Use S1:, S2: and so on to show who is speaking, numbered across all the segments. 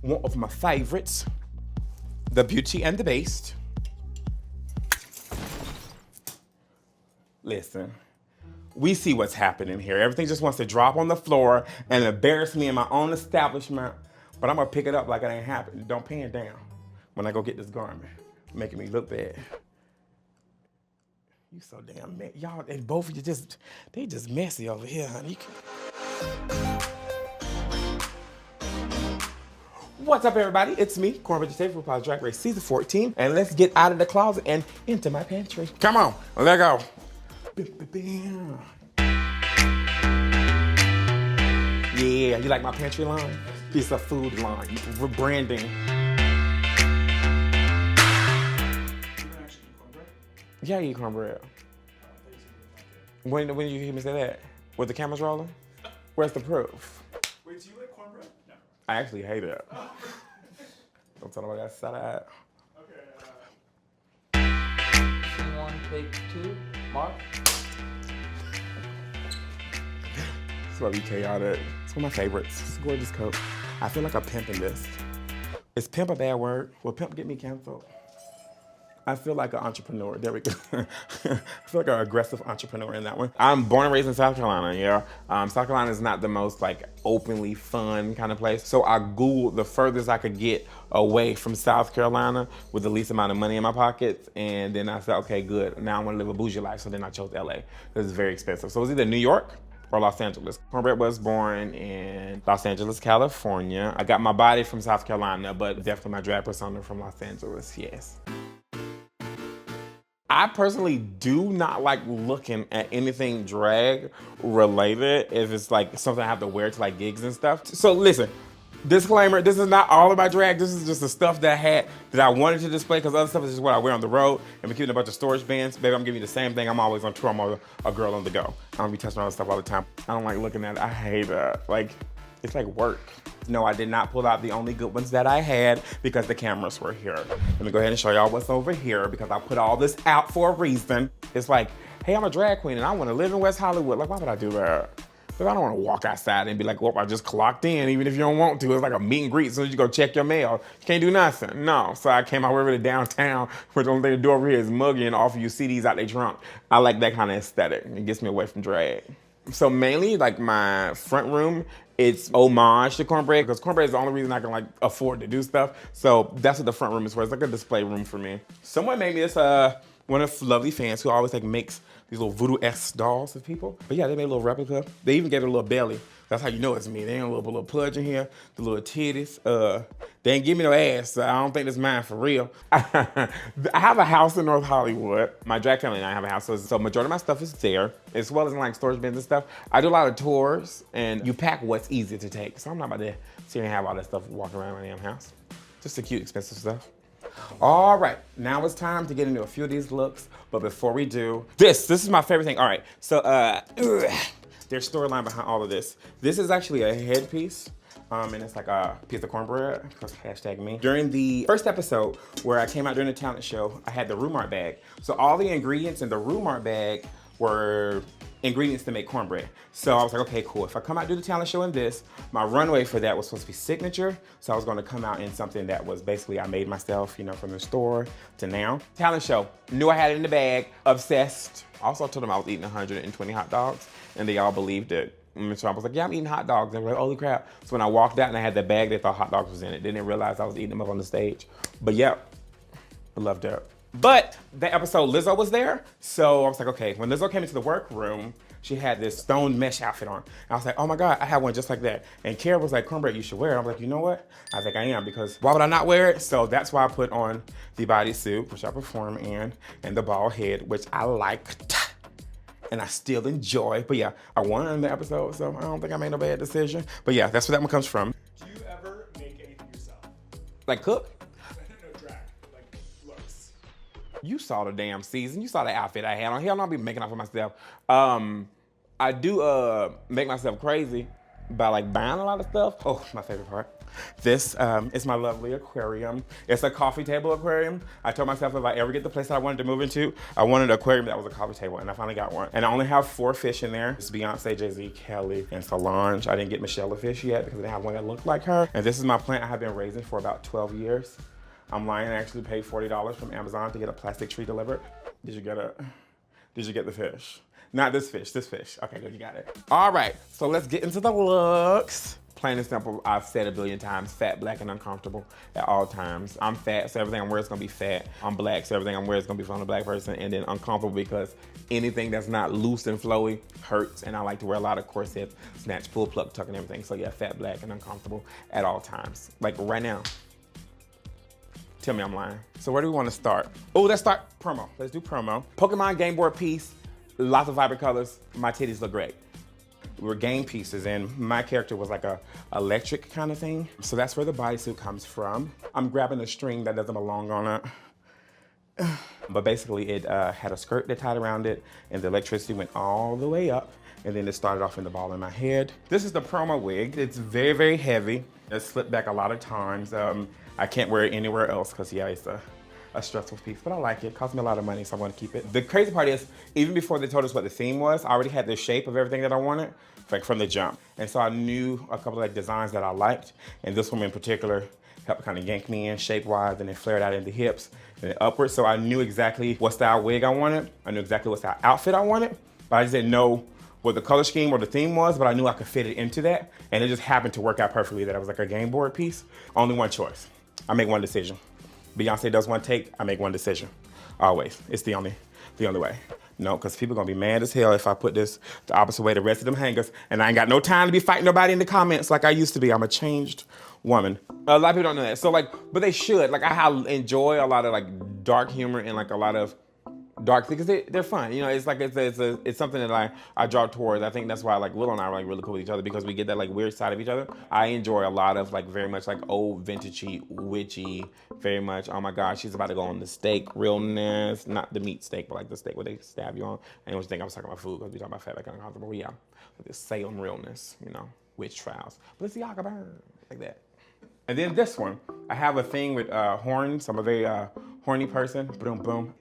S1: one of my favorites, the Beauty and the Beast. Listen, we see what's happening here. Everything just wants to drop on the floor and embarrass me in my own establishment, but I'm gonna pick it up like it ain't happening. Don't pan down when I go get this garment, making me look bad. You so damn messy. Y'all, and both of you they just messy over here, honey. What's up, everybody? It's me, Kornbread, your favorite RuPaul's Drag Race Season 14, and let's get out of the closet and into my pantry. Come on, let go. Yeah, you like my pantry line? Piece of food line, rebranding. Yeah, I eat cornbread. When did you hear me say that? With the cameras rolling? Where's the proof?
S2: Wait, do you like cornbread? No.
S1: I actually hate it. Don't tell nobody I said that.
S2: Okay.
S3: Scene one, take two, Mark.
S1: This is why we chaotic. It's one of my favorites. It's a gorgeous coat. I feel like a pimp in this. Is pimp a bad word? Will pimp get me canceled? I feel like an entrepreneur. There we go. I feel like an aggressive entrepreneur in that one. I'm born and raised in South Carolina, yeah. South Carolina is not the most like openly fun kind of place. So I Googled the furthest I could get away from South Carolina with the least amount of money in my pockets. And then I said, okay, good. Now I want to live a bougie life. So then I chose LA because it's very expensive. So it was either New York or Los Angeles. Kornbread was born in Los Angeles, California. I got my body from South Carolina, but definitely my drag persona from Los Angeles, yes. I personally do not like looking at anything drag related if it's like something I have to wear to like gigs and stuff. So listen, disclaimer, this is not all of my drag. This is just the stuff that I had that I wanted to display because other stuff is just what I wear on the road and we're keeping a bunch of storage bins. Baby, I'm giving you the same thing. I'm always on tour. I'm a girl on the go. I don't be touching all this stuff all the time. I don't like looking at it. I hate it. Like, it's like work. No, I did not pull out the only good ones that I had because the cameras were here. Let me go ahead and show y'all what's over here because I put all this out for a reason. It's like, hey, I'm a drag queen and I want to live in West Hollywood. Like, why would I do that? Because I don't want to walk outside and be like, well, I just clocked in, even if you don't want to. It's like a meet and greet as soon as you go check your mail. You can't do nothing. No. So I came out over to downtown, where the only thing to do over here is muggy and offer you CDs out their trunk. I like that kind of aesthetic. It gets me away from drag. So mainly, like my front room, it's homage to Kornbread because Kornbread is the only reason I can like afford to do stuff. So that's what the front room is for. It's like a display room for me. Someone made me this, one of the lovely fans who always like makes these little voodoo-esque dolls of people. But yeah, they made a little replica. They even gave it a little belly. That's how you know it's me. They ain't a little pudge in here, the little titties. They ain't give me no ass, so I don't think it's mine for real. I have a house in North Hollywood. My drag family and I have a house, so majority of my stuff is there, as well as in like storage bins and stuff. I do a lot of tours, and you pack what's easy to take. So I'm not about to sit here and have all that stuff walking around my damn house. Just the cute, expensive stuff. All right, now it's time to get into a few of these looks, but before we do, this is my favorite thing. All right, so there's storyline behind all of this. This is actually a headpiece, and it's like a piece of cornbread, hashtag me. During the first episode where I came out during the talent show, I had the Rumart bag. So all the ingredients in the Rumart bag were ingredients to make cornbread. So I was like, okay, cool. If I come out do the talent show in this, my runway for that was supposed to be signature. So I was gonna come out in something that was basically I made myself, you know, from the store to now. Talent show, knew I had it in the bag, obsessed. Also told them I was eating 120 hot dogs and they all believed it. So I was like, yeah, I'm eating hot dogs. They were like, holy crap. So when I walked out and I had the bag, they thought hot dogs was in it. They didn't realize I was eating them up on the stage. But yeah, I loved it. But that episode, Lizzo was there. So I was like, okay, when Lizzo came into the workroom, she had this stone mesh outfit on. And I was like, oh my God, I have one just like that. And Kara was like, Kornbread, you should wear it. I was like, you know what? I think I am, because why would I not wear it? So that's why I put on the bodysuit, which I perform in, and the bald head, which I liked. And I still enjoy. But yeah, I won in the episode, so I don't think I made no bad decision. But yeah, that's where that one comes from.
S2: Do you ever make anything yourself?
S1: Like cook?
S2: No, drag, like looks.
S1: You saw the damn season. You saw the outfit I had on. Hell no, I'll be making out for myself. I do make myself crazy by like buying a lot of stuff. Oh, my favorite part. This is my lovely aquarium. It's a coffee table aquarium. I told myself if I ever get the place that I wanted to move into, I wanted an aquarium that was a coffee table, and I finally got one. And I only have 4 fish in there. It's Beyonce, Jay-Z, Kelly, and Solange. I didn't get Michelle a fish yet because I didn't have one that looked like her. And this is my plant I have been raising for about 12 years. I'm lying, I actually paid $40 from Amazon to get a plastic tree delivered. Did you get the fish? Not this fish, this fish. Okay, good, you got it. All right, so let's get into the looks. Plain and simple, I've said a billion times, fat, black, and uncomfortable at all times. I'm fat, so everything I wear is gonna be fat. I'm black, so everything I wear is gonna be from a black person, and then uncomfortable because anything that's not loose and flowy hurts, and I like to wear a lot of corsets, snatch, pull, pluck, tuck, and everything. So yeah, fat, black, and uncomfortable at all times. Like right now. Tell me I'm lying. So where do we want to start? Oh, let's start promo. Let's do promo. Pokemon game board piece, lots of vibrant colors. My titties look great. We're game pieces, and my character was like a electric kind of thing. So that's where the bodysuit comes from. I'm grabbing a string that doesn't belong on it. But basically it had a skirt that tied around it, and the electricity went all the way up, and then it started off in the ball in my head. This is the promo wig. It's very, very heavy. It slipped back a lot of times. I can't wear it anywhere else because yeah, it's a stressful piece, but I like it. It cost me a lot of money, so I want to keep it. The crazy part is, even before they told us what the theme was, I already had the shape of everything that I wanted, like from the jump. And so I knew a couple of like designs that I liked, and this one in particular helped kind of yank me in shape-wise, and then flared out in the hips and then upwards. So I knew exactly what style wig I wanted. I knew exactly what style outfit I wanted, but I just didn't know what the color scheme or the theme was, but I knew I could fit it into that. And it just happened to work out perfectly that it was like a game board piece. Only one choice. I make one decision. Beyonce does one take, I make one decision. Always. It's the only way. No, because people gonna be mad as hell if I put this the opposite way the rest of them hangers, and I ain't got no time to be fighting nobody in the comments like I used to be. I'm a changed woman. A lot of people don't know that. So like, but they should. Like I enjoy a lot of like dark humor and like a lot of dark things, because they're fun. You know, it's like it's something that I draw towards. I think that's why like Willow and I are like really cool with each other, because we get that like weird side of each other. I enjoy a lot of like very much like old vintagey, witchy, very much. Oh my gosh, she's about to go on the steak realness, not the meat steak, but like the steak where they stab you on. I always think I was talking about food because we talking about fat, like uncomfortable. Yeah, like the Salem realness, you know, witch trials. But it's the burn like that. And then this one, I have a thing with horns. I'm a very horny person. Boom, boom.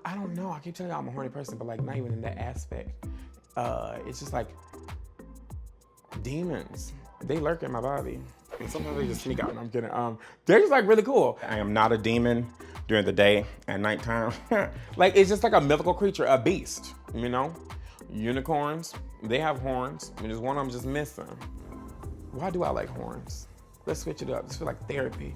S1: I don't know. I keep telling you I'm a horny person, but like not even in that aspect. It's just like demons. They lurk in my body. And sometimes they just sneak out, and I'm kidding. They're just like really cool. I am not a demon during the day. At nighttime, like it's just like a mythical creature, a beast. You know, unicorns. They have horns. I mean, there's one of them just missing. Why do I like horns? Let's switch it up. This feels like therapy.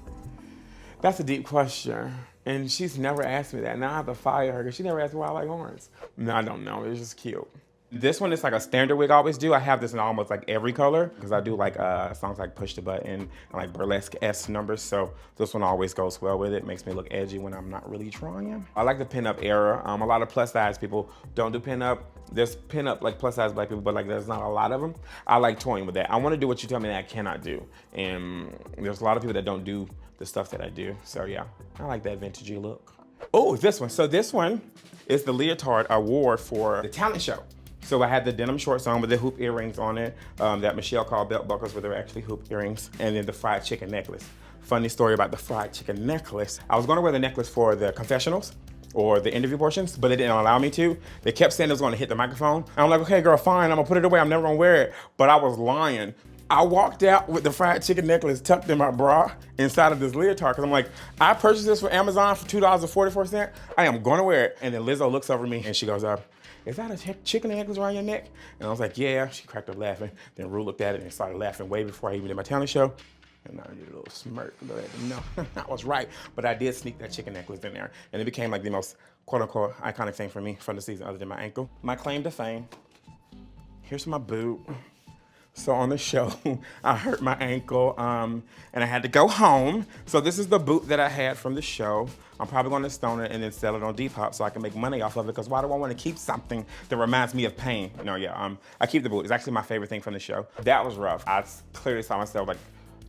S1: That's a deep question. And she's never asked me that. Now I have to fire her because she never asked me why I like horns. No, I don't know. It's just cute. This one is like a standard wig I always do. I have this in almost like every color because I do like songs like Push the Button and like burlesque-esque numbers. So this one always goes well with it. Makes me look edgy when I'm not really trying. I like the pinup era. A lot of plus size people don't do pinup. There's pinup like plus size black people, but like there's not a lot of them. I like toying with that. I want to do what you tell me that I cannot do. And there's a lot of people that don't do the stuff that I do. So yeah, I like that vintagey look. Oh, this one. So this one is the leotard award for the talent show. So I had the denim shorts on with the hoop earrings on it that Michelle called belt buckles, but they were actually hoop earrings. And then the fried chicken necklace. Funny story about the fried chicken necklace. I was gonna wear the necklace for the confessionals or the interview portions, but they didn't allow me to. They kept saying it was gonna hit the microphone. And I'm like, okay, girl, fine, I'm gonna put it away. I'm never gonna wear it. But I was lying. I walked out with the fried chicken necklace tucked in my bra inside of this leotard, because I'm like, I purchased this for Amazon for $2.44. I am gonna wear it. And then Lizzo looks over me and she goes, is that a chicken necklace around your neck? And I was like, yeah. She cracked up laughing. Then Ru looked at it and started laughing way before I even did my talent show. And I did a little smirk to let them know I was right. But I did sneak that chicken necklace in there. And it became like the most quote unquote iconic thing for me from the season other than my ankle. My claim to fame. Here's my boot. So on the show, I hurt my ankle and I had to go home. So this is the boot that I had from the show. I'm probably gonna stone it and then sell it on Depop so I can make money off of it, because why do I wanna keep something that reminds me of pain? No, yeah, I keep the boot. It's actually my favorite thing from the show. That was rough. I clearly saw myself like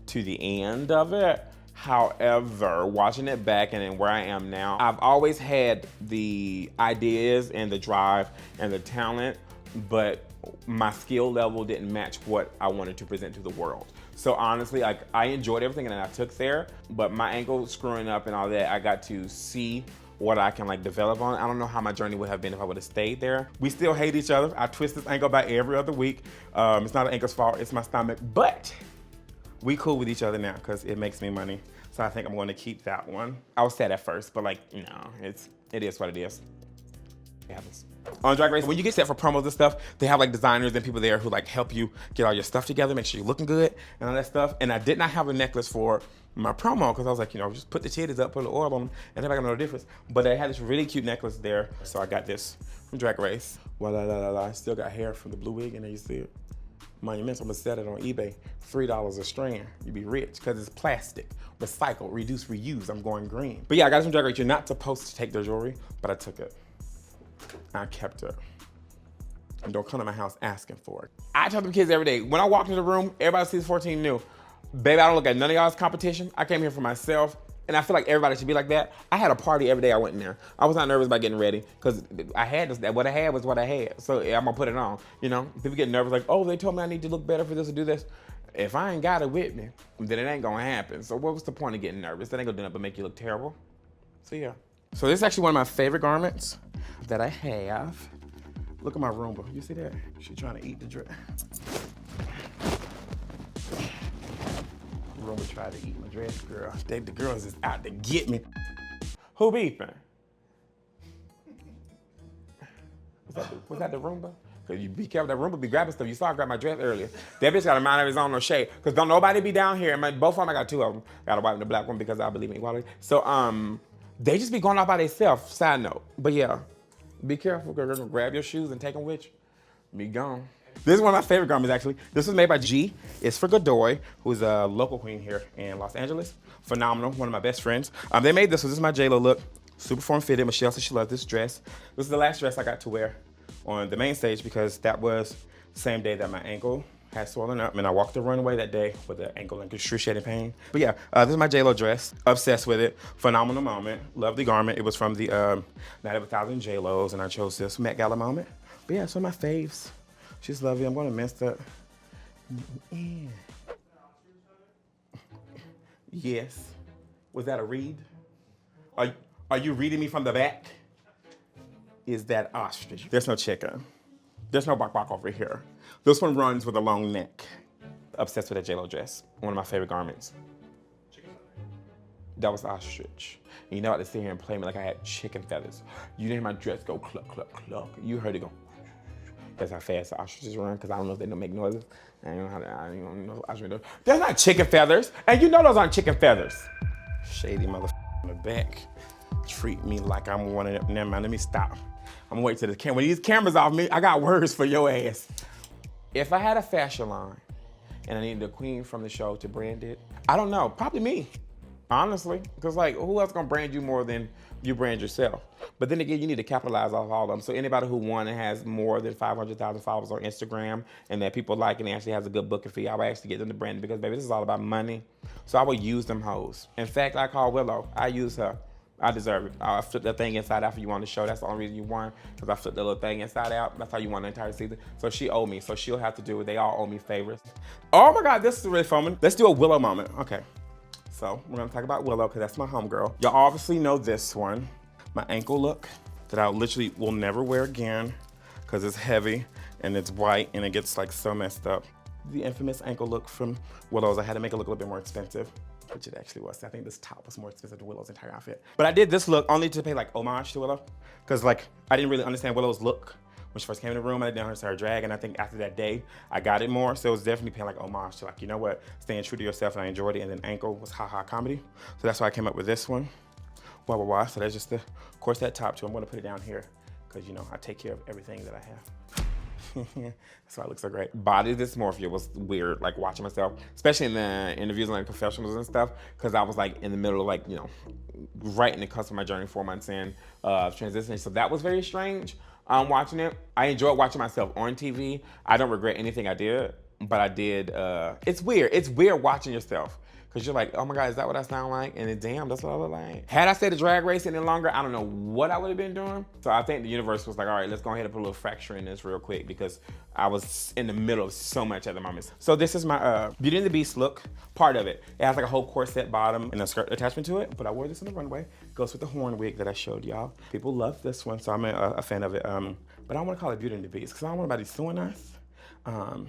S1: to the end of it. However, watching it back and then where I am now, I've always had the ideas and the drive and the talent, but my skill level didn't match what I wanted to present to the world. So honestly, like I enjoyed everything and I took there, but my ankle screwing up and all that, I got to see what I can like develop on. I don't know how my journey would have been if I would have stayed there. We still hate each other. I twist this ankle about every other week. It's not an ankle's fault, it's my stomach, but we cool with each other now because it makes me money. So I think I'm going to keep that one. I was sad at first, but like, you know, it is what it is. It happens. On Drag Race, when you get set for promos and stuff, they have like designers and people there who like help you get all your stuff together, make sure you're looking good and all that stuff. And I did not have a necklace for my promo because I was like, you know, just put the titties up, put the oil on them, and everybody gonna know the difference. But they had this really cute necklace there, so I got this from Drag Race. I still got hair from the blue wig, and there you see it. Monumental. I'm gonna sell it on eBay, $3 a strand. You'd be rich because it's plastic, recycle, reduce, reuse. I'm going green. But yeah, I got it from Drag Race. You're not supposed to take their jewelry, but I took it. I kept it. And don't come to my house asking for it. I tell them kids every day, when I walk into the room, everybody sees 14 new. Baby, I don't look at none of y'all's competition. I came here for myself, and I feel like everybody should be like that. I had a party every day I went in there. I was not nervous about getting ready, because I had this, what I had was what I had. So yeah, I'm gonna put it on, you know? People get nervous like, oh, they told me I need to look better for this or do this. If I ain't got it with me, then it ain't gonna happen. So what was the point of getting nervous? That ain't gonna do nothing but make you look terrible. So yeah. So this is actually one of my favorite garments that I have. Look at my Roomba, you see that? She trying to eat the dress. Roomba tried to eat my dress, girl. The girls is out to get me. Who beefing? Was that the Roomba? Cause you be careful, that Roomba be grabbing stuff. You saw her grab my dress earlier. That bitch got a mind of his own, no shade. Cause don't nobody be down here. Both of them, I got two of them. Got a white and a black one because I believe in equality. So they just be going off by themselves, side note. But yeah, be careful, girl. They're gonna grab your shoes and take them with you. Be gone. This is one of my favorite garments, actually. This was made by G. It's for Godoy, who's a local queen here in Los Angeles. Phenomenal, one of my best friends. They made this, so this is my J-Lo look. Super form fitted. Michelle said she loved this dress. This is the last dress I got to wear on the main stage because that was the same day that my ankle had swollen up, and I walked the runway that day with the ankle and excruciating pain. But yeah, this is my J-Lo dress. Obsessed with it. Phenomenal moment. Love the garment. It was from the Night of 1,000 J-Los, and I chose this Met Gala moment. But yeah, it's one of my faves. She's lovely. I'm gonna mess that. Yeah. Yes. Was that a read? Are you reading me from the back? Is that ostrich? There's no chicken. There's no bok over here. This one runs with a long neck. Obsessed with that J-Lo dress. One of my favorite garments. That was ostrich. And you know how to sit here and play me like I had chicken feathers. You didn't hear my dress go cluck, cluck, cluck. You heard it go. That's how fast the ostriches run, because I don't know if they don't make noises. I don't know ostrich. That's not chicken feathers. And you know those aren't chicken feathers. Shady motherfucker in the back. Treat me like I'm one of them. Never mind, let me stop. I'm gonna wait till the camera. When these cameras off me, I got words for your ass. If I had a fashion line and I needed a queen from the show to brand it, I don't know, probably me, honestly. Because like, who else gonna brand you more than you brand yourself? But then again, you need to capitalize off all of them. So anybody who won and has more than 500,000 followers on Instagram and that people like and actually has a good booking fee, I would actually get them to brand it because baby, this is all about money. So I would use them hoes. In fact, I call Willow, I use her. I deserve it. I flipped that thing inside out for you on the show. That's the only reason you won, because I flipped the little thing inside out. That's how you won the entire season. So she owed me, so she'll have to do it. They all owe me favors. Oh my God, this is really fun. Let's do a Willow moment. Okay, so we're gonna talk about Willow, because that's my homegirl. Y'all obviously know this one. My ankle look that I literally will never wear again, because it's heavy and it's white and it gets like so messed up. The infamous ankle look from Willow's. I had to make it look a little bit more expensive, which it actually was. I think this top was more expensive than Willow's entire outfit. But I did this look only to pay like homage to Willow, because like I didn't really understand Willow's look when she first came in the room. I didn't understand her drag, and I think after that day I got it more. So it was definitely paying like homage to like, you know what, staying true to yourself, and I enjoyed it. And then ankle was ha-ha comedy. So that's why I came up with this one. Wah. So that's just the corset top too. I'm gonna put it down here because you know I take care of everything that I have. That's why it looks so great. Body dysmorphia was weird, like watching myself, especially in the interviews and like confessionals and stuff, because I was like in the middle of like, you know, right in the cusp of my journey, 4 months in, transitioning. So that was very strange watching it. I enjoyed watching myself on TV. I don't regret anything I did. But I did, it's weird. It's weird watching yourself. Cause you're like, oh my God, is that what I sound like? And then damn, that's what I look like. Had I stayed a drag race any longer, I don't know what I would have been doing. So I think the universe was like, all right, let's go ahead and put a little fracture in this real quick because I was in the middle of so much at the moment. So this is my Beauty and the Beast look, part of it. It has like a whole corset bottom and a skirt attachment to it, but I wore this on the runway. Goes with the horn wig that I showed y'all. People love this one, so I'm a fan of it. But I don't wanna call it Beauty and the Beast because I don't want anybody suing us.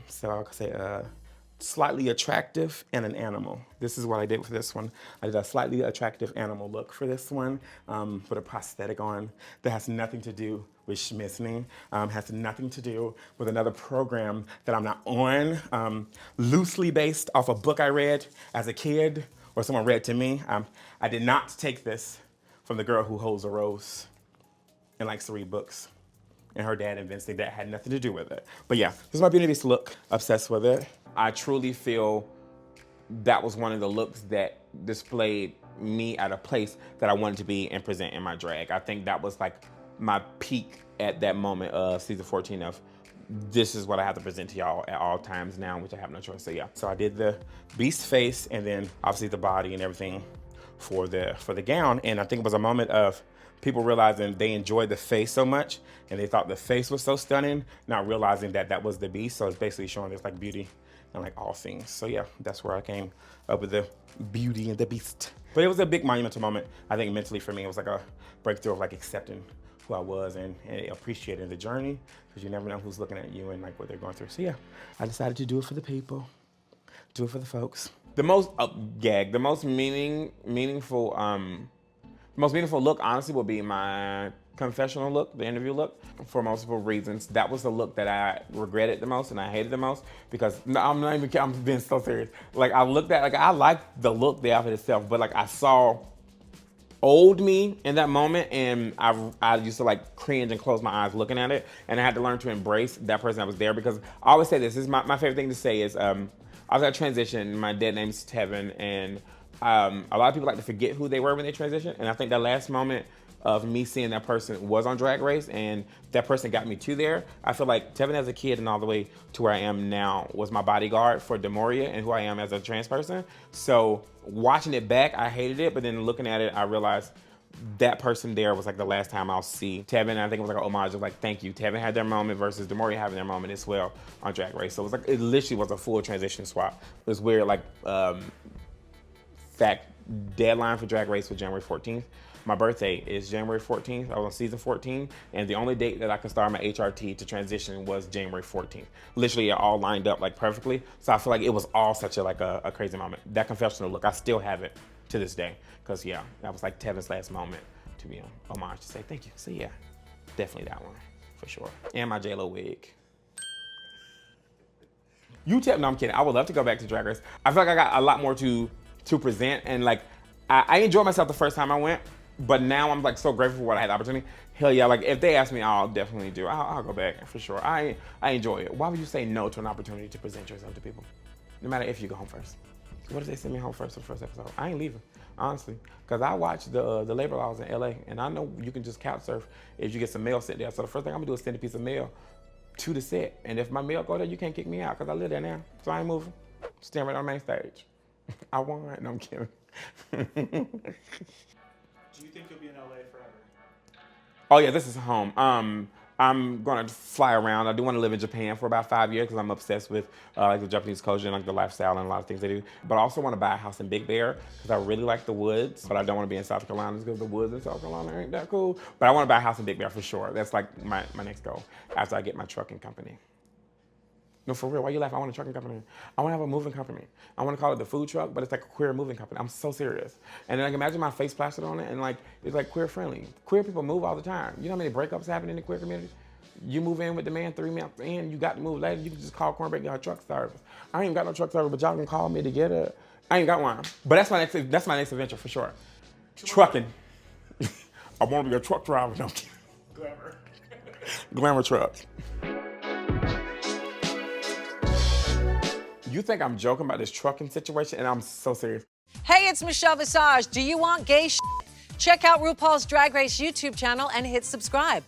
S1: So I could say, slightly attractive and an animal. This is what I did for this one. I did a slightly attractive animal look for this one, put a prosthetic on that has nothing to do with schmissing, has nothing to do with another program that I'm not on, loosely based off a book I read as a kid or someone read to me. I did not take this from the girl who holds a rose and likes to read books. And her dad invents it. That had nothing to do with it. But yeah, this is my Beauty and the Beast look. Obsessed with it. I truly feel that was one of the looks that displayed me at a place that I wanted to be and present in my drag. I think that was like my peak at that moment of season 14 of this is what I have to present to y'all at all times now, which I have no choice. So yeah, so I did the beast face and then obviously the body and everything for the gown. And I think it was a moment of people realizing they enjoyed the face so much and they thought the face was so stunning, not realizing that that was the beast. So it's basically showing this like beauty and like all things. So yeah, that's where I came up with the Beauty and the Beast. But it was a big monumental moment. I think mentally for me, it was like a breakthrough of like accepting who I was and appreciating the journey because you never know who's looking at you and like what they're going through. So yeah, I decided to do it for the people, do it for the folks. The most the most meaningful look, honestly, will be my confessional look, the interview look, for multiple reasons. That was the look that I regretted the most and I hated the most because, no, I'm being so serious. Like, I looked at, like, I liked the look, the outfit itself, but, like, I saw old me in that moment and I used to, like, cringe and close my eyes looking at it, and I had to learn to embrace that person that was there because I always say this is my favorite thing to say is, I was at a transition, my dead name's Tevin, and a lot of people like to forget who they were when they transition, and I think that last moment of me seeing that person was on Drag Race, and that person got me to there. I feel like Tevin as a kid and all the way to where I am now was my bodyguard for Demoria and who I am as a trans person. So watching it back, I hated it, but then looking at it, I realized that person there was like the last time I'll see Tevin. And I think it was like an homage of like, thank you. Tevin had their moment versus Demoria having their moment as well on Drag Race. So it was like, it literally was a full transition swap. It was weird, like, fact, deadline for Drag Race was January 14th. My birthday is January 14th. I was on season 14, and the only date that I could start my HRT to transition was January 14th. Literally, it all lined up like perfectly. So I feel like it was all such a crazy moment. That confessional look, I still have it to this day. Because yeah, that was like Tevin's last moment to be on homage to say thank you. So yeah, definitely that one for sure. And my J-Lo wig. No, I'm kidding. I would love to go back to Drag Race. I feel like I got a lot more to present, and like I enjoyed myself the first time I went, but now I'm like so grateful for what I had the opportunity. Hell yeah, like if they ask me, I'll definitely do. I'll go back for sure. I enjoy it. Why would you say no to an opportunity to present yourself to people? No matter if you go home first. What if they send me home first for the first episode? I ain't leaving, honestly, because I watched the labor laws in LA, and I know you can just couch surf if you get some mail sent there. So the first thing I'm gonna do is send a piece of mail to the set, and if my mail go there, you can't kick me out because I live there now, so I ain't moving. Stand right on main stage. I won. No, I'm kidding.
S2: Do you think you'll be in LA forever?
S1: Oh yeah, this is home. I'm gonna fly around. I do want to live in Japan for about 5 years because I'm obsessed with like the Japanese culture and like the lifestyle and a lot of things they do. But I also want to buy a house in Big Bear because I really like the woods. But I don't want to be in South Carolina because the woods in South Carolina ain't that cool. But I want to buy a house in Big Bear for sure. That's like my next goal after I get my trucking company. No, for real, why you laugh? I want a trucking company. I want to have a moving company. I want to call it the food truck, but it's like a queer moving company. I'm so serious. And then like imagine my face plastered on it and like, it's like queer friendly. Queer people move all the time. You know how many breakups happen in the queer community? You move in with the man 3 months in, you got to move later, you can just call Kornbread and get her truck service. I ain't got no truck service, but y'all can call me to get it. I ain't got one. But that's my next adventure for sure. Trucking. I want to be a truck driver. No,
S2: Glamour.
S1: Glamour truck. You think I'm joking about this trucking situation, and I'm so serious.
S4: Hey, it's Michelle Visage. Do you want gay shit? Check out RuPaul's Drag Race YouTube channel and hit subscribe.